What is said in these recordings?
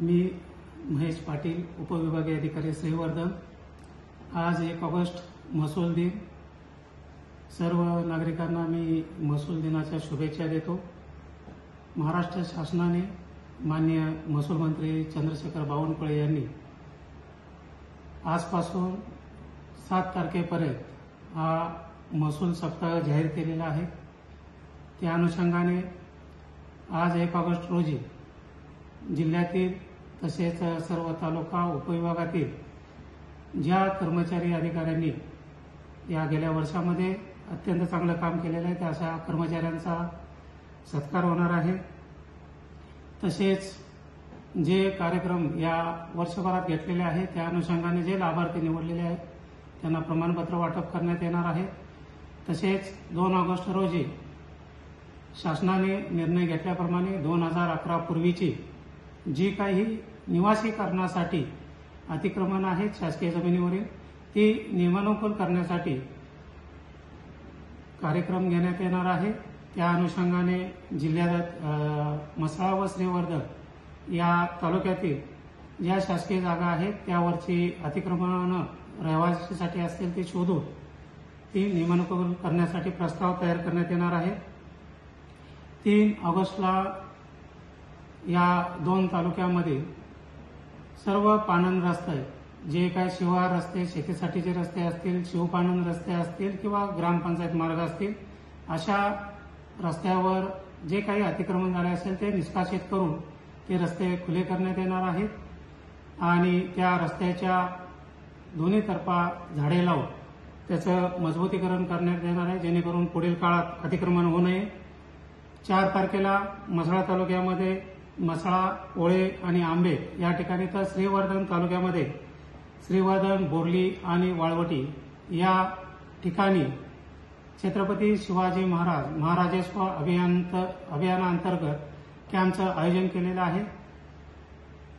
मी महेश पाटील, उपविभागीय अधिकारी श्रीवर्धन। आज 1 ऑगस्ट महसूल दिन। सर्व नागरिकांना मी महसूल दिनाच्या शुभेच्छा देतो। महाराष्ट्र शासनाने माननीय महसूल मंत्री चंद्रशेखर बावनकुळे यांनी आजपासून 7 तारखेपर्यंत हा महसूल सप्ताह जाहीर केलेला आहे। त्या अनुषंगाने आज 1 ऑगस्ट रोजी जिल्ह्यातील तसेच सर्व तालुका उपविभागातील ज्या कर्मचारी अधिकाऱ्यांनी या गेल्या वर्षामध्ये अत्यंत चांगलं काम केलेलं आहे त्या अशा कर्मचाऱ्यांचा सत्कार होणार आहे। तसेच जे कार्यक्रम या वर्षभरात घेतलेले आहेत त्या अनुषंगाने जे लाभार्थी निवडलेले आहेत त्यांना प्रमाणपत्र वाटप करण्यात येणार आहे। तसेच 2 ऑगस्ट रोजी शासनाने निर्णय घेतल्याप्रमाणे 2011 पूर्वीची जी काही निवासीकरणासाठी अतिक्रमण आहेत शासकीय जमिनीवरील ती नियमानुकूल करण्यासाठी कार्यक्रम घेण्यात येणार आहे। त्या अनुषंगाने जिल्ह्यात म्हसळा व श्रीवर्धन या तालुक्यातील ज्या शासकीय जागा आहेत त्यावरची अतिक्रमण रहिवासीसाठी असतील ती शोधून ती नियमानुकूल करण्यासाठी प्रस्ताव तयार करण्यात येणार आहे। 3 ऑगस्टला या 2 तालुक्यामध्ये सर्व पाणंद रस्ते जे काही शिवार रस्ते, शेतीसाठीचे रस्ते असतील, शिवपाणंद रस्ते असतील किंवा ग्रामपंचायत मार्ग असतील अशा रस्त्यावर जे काही अतिक्रमण झाले असेल ते निष्कासित करून ते रस्ते खुले करण्यात येणार आहेत आणि त्या रस्त्याच्या दोन्ही तर्फा झाडे लावून त्याचं मजबूतीकरण करण्यात येणार आहे जेणेकरून पुढील काळात अतिक्रमण होऊ नये। 4 तारखेला म्हसळा तालुक्यामध्ये म्हसळा, ओळे आणि आंबे या ठिकाणी तर श्रीवर्धन तालुक्यामध्ये श्रीवर्धन, बोर्ली आणि वाळवटी या ठिकाणी छत्रपती शिवाजी महाराजेश्वर अभियानांतर्गत कॅम्पचं आयोजन केलेलं आहे।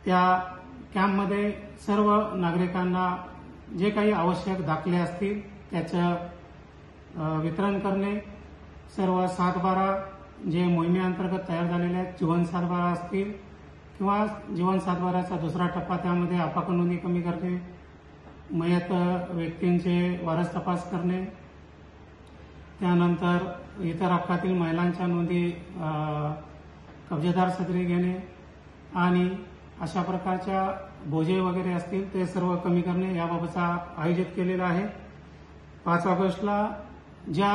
त्या कॅम्पमध्ये सर्व नागरिकांना जे काही आवश्यक दाखले असतील त्याचं वितरण करणे, सर्व 7/12 जे मोहिमेअंतर्गत तयार झालेले आहेत जीवन 7/12 असतील किंवा जीवन 7/12चा दुसरा टप्पा त्यामध्ये अपाक नोंदी कमी करणे, मयत व्यक्तींचे वारस तपास करणे, त्यानंतर इतर अपघातील महिलांच्या नोंदी कब्जेदार सदरी घेणे आणि अशा प्रकारच्या बोजे वगैरे असतील ते सर्व कमी करणे याबाबतचा आयोजित केलेला आहे। 5 ऑगस्टला ज्या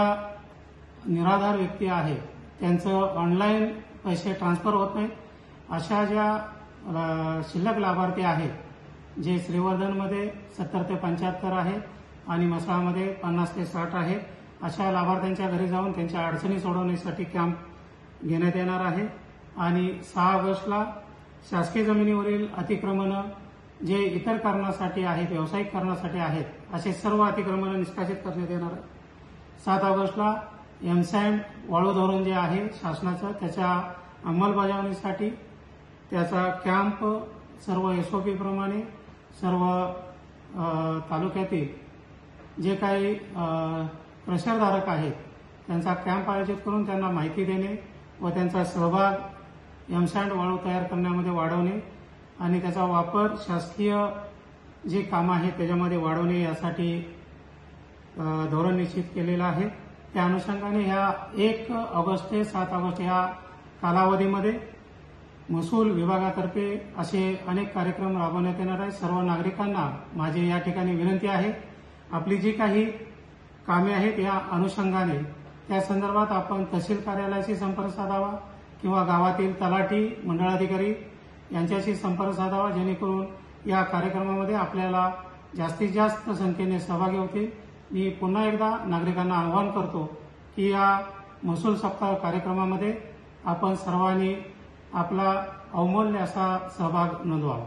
निराधार व्यक्ती आहेत त्यांचं ऑनलाईन पैसे ट्रान्सफर होत नाहीत अशा ज्या शिल्लक लाभार्थी आहेत जे श्रीवर्धनमध्ये 70 ते 75 आहेत आणि म्हसळामध्ये 50 ते 60 आहेत अशा लाभार्थ्यांच्या घरी जाऊन त्यांच्या अडचणी सोडवण्यासाठी कॅम्प घेण्यात येणार आहे। आणि 6 ऑगस्टला शासकीय जमिनीवरील अतिक्रमण जे इतर कारणासाठी आहेत, व्यावसायिक कारणासाठी आहेत असे सर्व अतिक्रमण निष्कासित करण्यात येणार आहे। 7 ऑगस्टला एमसँड वाळू धोरण जे आहे शासनाचं त्याच्या अंमलबजावणीसाठी त्याचा कॅम्प सर्व एसओपी प्रमाणे सर्व तालुक्यातील जे काही प्रशरधारक आहेत त्यांचा कॅम्प आयोजित करून त्यांना माहिती देणे व त्यांचा सहभाग एमसँड वाळू तयार करण्यामध्ये वाढवणे आणि त्याचा वापर शासकीय जे कामं आहेत त्याच्यामध्ये वाढवणे यासाठी धोरण निश्चित केलेलं आहे। त्या अनुषंगाने ह्या 1 ऑगस्ट ते 7 ऑगस्ट या कालावधीमध्ये महसूल विभागातर्फे असे अनेक कार्यक्रम राबवण्यात येणार आहेत। सर्व नागरिकांना माझी या ठिकाणी विनंती आहे, आपली जी काही कामे आहेत या अनुषंगाने त्या संदर्भात आपण तहसील कार्यालयाशी संपर्क साधावा किंवा गावातील तलाठी, मंडळाधिकारी यांच्याशी संपर्क साधावा जेणेकरून या कार्यक्रमामध्ये आपल्याला जास्तीत जास्त संख्येने सहभागी होतील। मी पुन्हा एकदा नागरिकांना आवाहन करतो की या महसूल सप्ताह कार्यक्रमामध्ये आपण सर्वांनी आपला अवमूल्य असा सहभाग नोंदवावा।